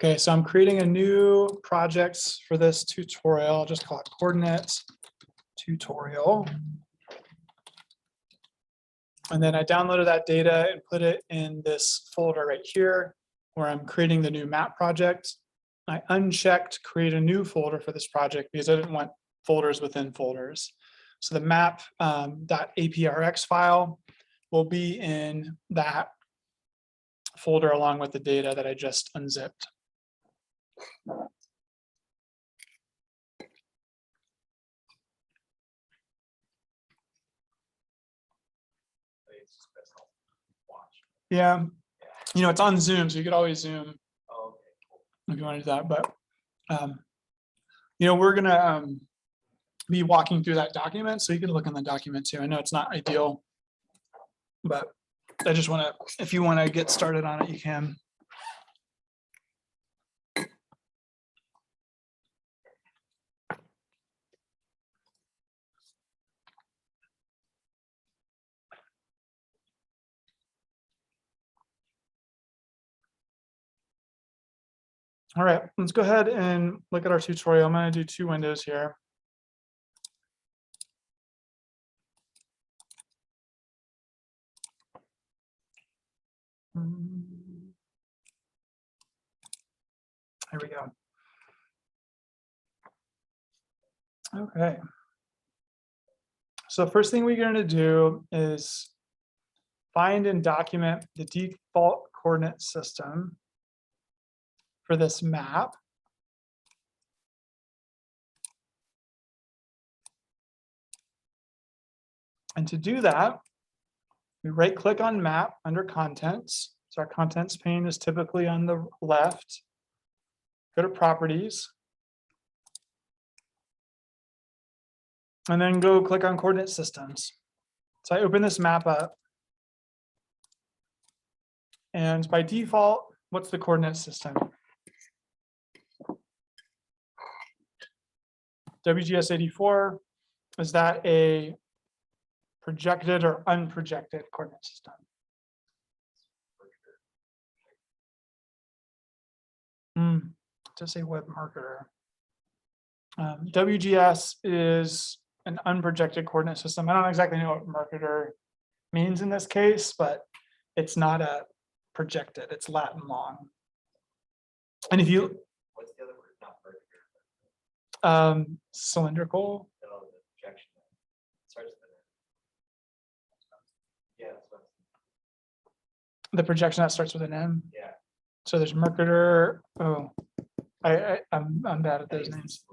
Okay, so I'm creating a new project for this tutorial. I'll just call it coordinates tutorial. And then I downloaded that data and put it in this folder right here where I'm creating the new map project. I unchecked create a new folder for this project because I didn't want folders within folders. So the map.aprx file will be in that folder along with the data that I just unzipped. Yeah, you know, it's on Zoom, so you could always Zoom if you want to do that. But, you know, we're going to be walking through that document, so you can look in the document too. I know it's not ideal, but I just want to, if you want to get started on it, you can. All right, let's go ahead and look at our tutorial. I'm going to do two windows here. Here we go. Okay. So first thing we're going to do is find and document the default coordinate system for this map. And to do that, we right click on map under contents. So our contents pane is typically on the left. Go to properties. And then go click on coordinate systems. So I open this map up. And by default, what's the coordinate system? WGS 84, is that a projected or unprojected coordinate system? To say web marketer. WGS is an unprojected coordinate system. I don't exactly know what marketer means in this case, but it's not a projected, it's Latin long. And if you, what's the other word? Not vertical. Cylindrical. No, the projection. Starts with an M. Yeah, that's what The projection that starts with an M. yeah. So there's marketer. Oh, I'm bad at those names.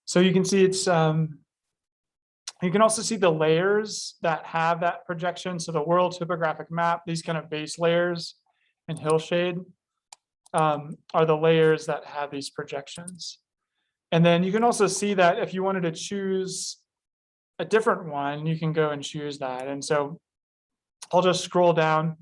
So you can see it's you can also see the layers that have that projection. So the world topographic map, these kind of base layers in Hillshade are the layers that have these projections. And then you can also see that if you wanted to choose a different one, you can go and choose that. And so I'll just scroll down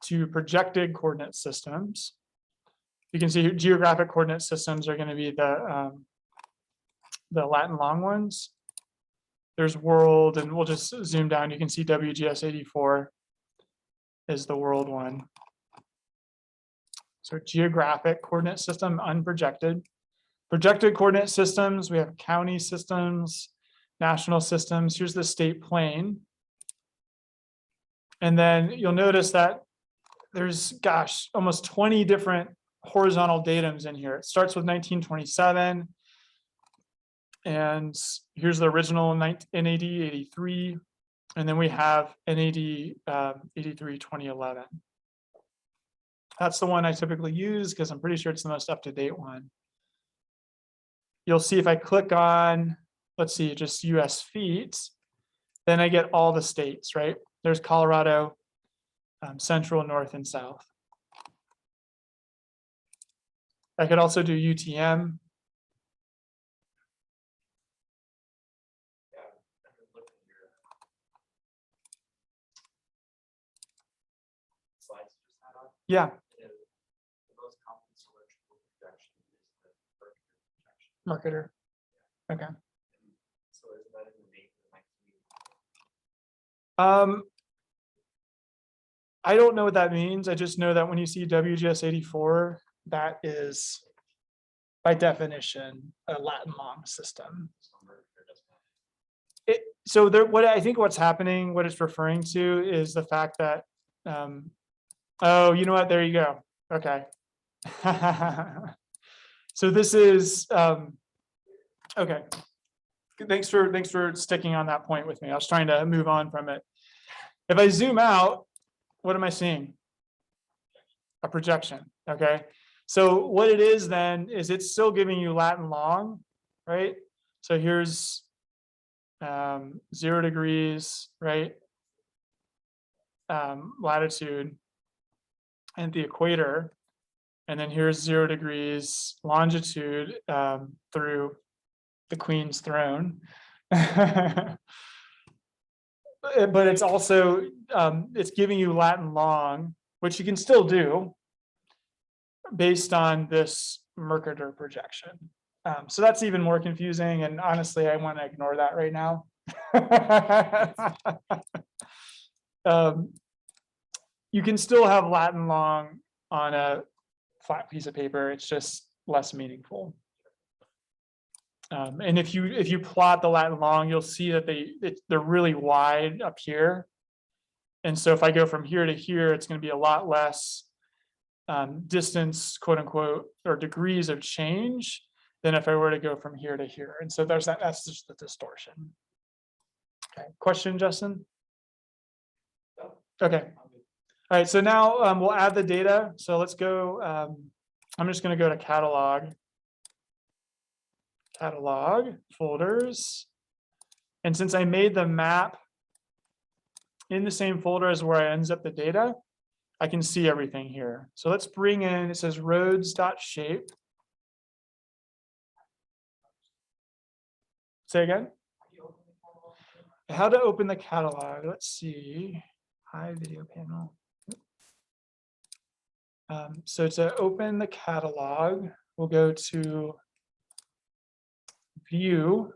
to projected coordinate systems. You can see geographic coordinate systems are going to be the Latin long ones. There's world, and we'll just zoom down. You can see WGS 84 is the world one. So geographic coordinate system, unprojected. Projected coordinate systems, we have county systems, national systems. Here's the state plane. And then you'll notice that there's, gosh, almost 20 different horizontal datums in here. It starts with 1927. And here's the original NAD 83. And then we have NAD 83 2011. That's the one I typically use because I'm pretty sure it's the most up-to-date one. You'll see if I click on, let's see, just US feet, then I get all the states, right? There's Colorado, Central, North, and South. I could also do UTM. Yeah. Marketer. Okay. I don't know what that means. I just know that when you see WGS 84, that is by definition a Latin long system. So there, what I think what's happening, what it's referring to is the fact that, oh, you know what? There you go. Okay. So this is, okay. Thanks for sticking on that point with me. I was trying to move on from it. If I zoom out, what am I seeing? A projection. Okay. So what it is then is it's still giving you Latin long, right? So here's 0 degrees, right? Latitude and the equator. And then here's 0 degrees longitude through the Queen's throne. But it's also, it's giving you Latin long, which you can still do based on this Mercator projection. So that's even more confusing. And honestly, I want to ignore that right now. You can still have Latin long on a flat piece of paper. It's just less meaningful. And if you plot the Latin long, you'll see that they're really wide up here. And so if I go from here to here, it's going to be a lot less distance, quote unquote, or degrees of change than if I were to go from here to here. And so there's that's just the distortion. Okay, question, Justin? Okay. All right, so now we'll add the data. So let's go, I'm just going to go to catalog, folders. And since I made the map in the same folder as where I ends up the data, I can see everything here. So let's bring in, it says roads.shape. Say again? How to open the catalog. Let's see. Hi, video panel. So to open the catalog, we'll go to view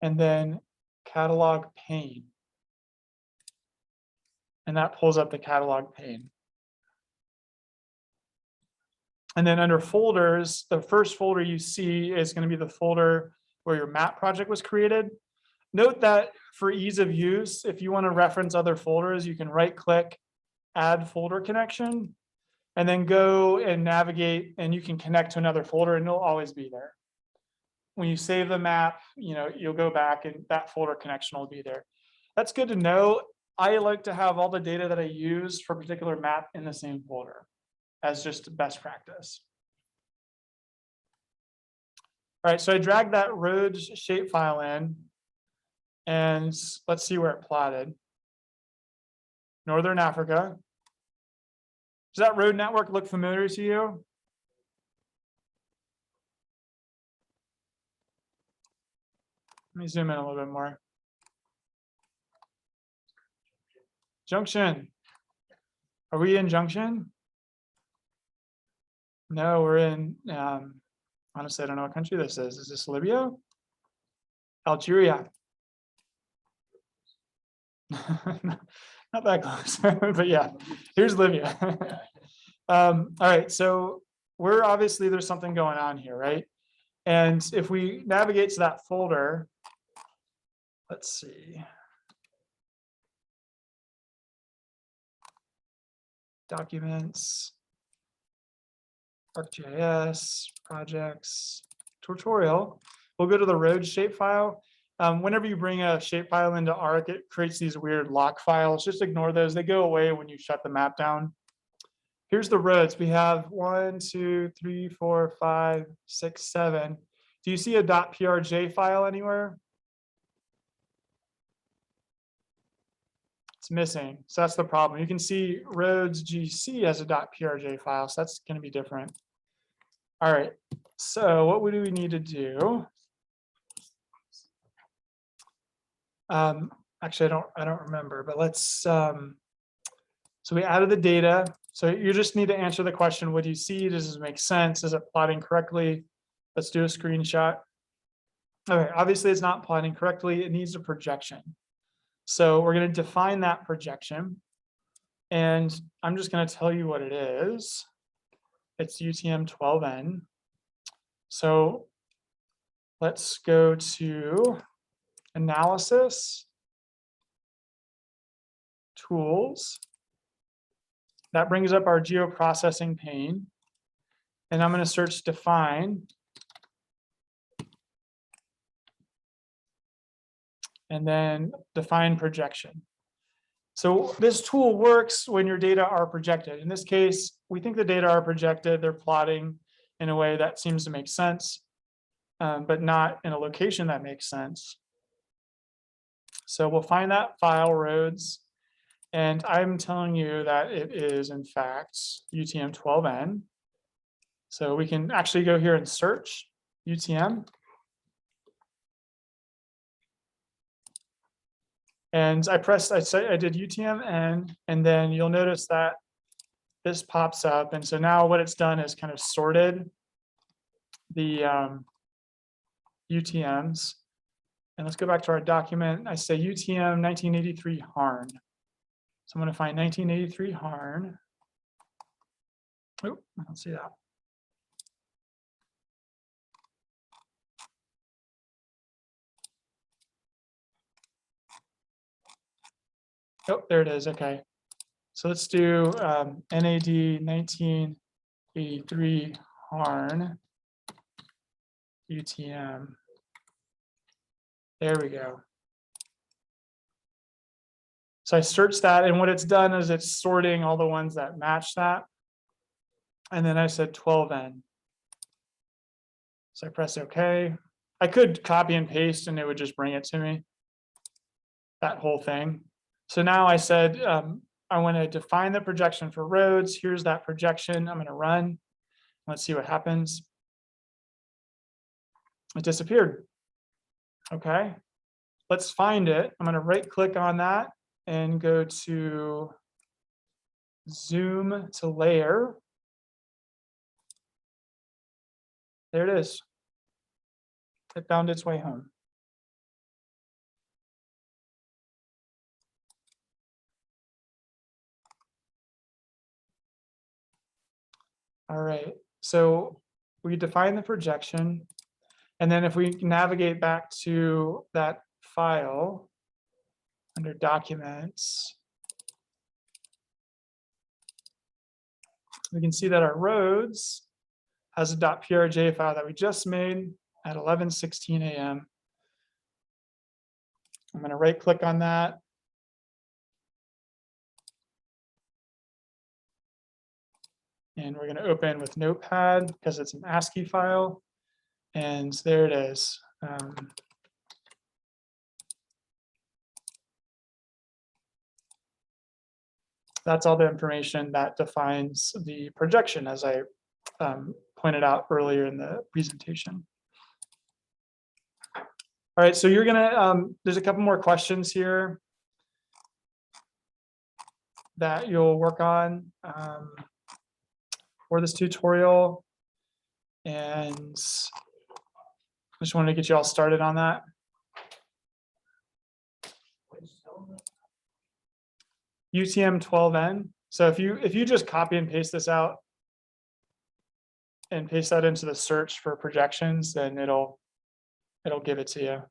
and then catalog pane. And that pulls up the catalog pane. And then under folders, the first folder you see is going to be the folder where your map project was created. Note that for ease of use, if you want to reference other folders, you can right click, add folder connection, and then go and navigate and you can connect to another folder and it'll always be there. When you save the map, you'll go back and that folder connection will be there. That's good to know. I like to have all the data that I use for a particular map in the same folder as just best practice. All right, so I dragged that roads shapefile in and let's see where it plotted. Northern Africa. Does that road network look familiar to you? Let me zoom in a little bit more. Junction. Are we in Junction? No, we're in, honestly, I don't know what country this is. Is this Libya? Algeria. Not that close, but yeah, here's Libya. All right, so we're obviously, there's something going on here, right? And if we navigate to that folder, let's see. Documents, ArcGIS, projects, tutorial. We'll go to the road shapefile. Whenever you bring a shapefile into Arc, it creates these weird lock files. Just ignore those. They go away when you shut the map down. Here's the roads. We have 1, 2, 3, 4, 5, 6, 7. Do you see a .prj file anywhere? It's missing. So that's the problem. You can see roads GC as a .prj file. So that's going to be different. All right. So what do we need to do? Actually, I don't remember, but let's, so we added the data. So you just need to answer the question, what do you see? Does it make sense? Is it plotting correctly? Let's do a screenshot. Okay, obviously it's not plotting correctly. It needs a projection. So we're going to define that projection. And I'm just going to tell you what it is. It's UTM-12N. So let's go to analysis, tools. That brings up our geoprocessing pane. And I'm going to search define. And then define projection. So this tool works when your data are projected. In this case, we think the data are projected. They're plotting in a way that seems to make sense, but not in a location that makes sense. So we'll find that file, roads, and I'm telling you that it is, in fact, UTM-12N. So we can actually go here and search UTM. And I did UTM-N, and then you'll notice that this pops up. And so now what it's done is kind of sorted the UTMs. And let's go back to our document. I say UTM 1983 Harn. So I'm going to find 1983 Harn. Oh, I don't see that. Oh, there it is. Okay. So let's do NAD 1983 Harn UTM. There we go. So I searched that, and what it's done is it's sorting all the ones that match that. And then I said 12N. So I press OK. I could copy and paste and it would just bring it to me, that whole thing. So now I said, I want to define the projection for roads. Here's that projection. I'm going to run. Let's see what happens. It disappeared. Okay. Let's find it. I'm going to right click on that and go to zoom to layer. There it is. It found its way home. All right, so we define the projection, and then if we navigate back to that file under documents, we can see that our roads has a .prj file that we just made at 11:16 a.m. I'm going to right click on that. And we're going to open with Notepad because it's an ASCII file. And there it is. That's all the information that defines the projection, as I pointed out earlier in the presentation. All right, so you're gonna, there's a couple more questions here that you'll work on for this tutorial. And I just wanted to get you all started on that. UTM-12N. So if you just copy and paste this out and paste that into the search for projections, then it'll give it to you.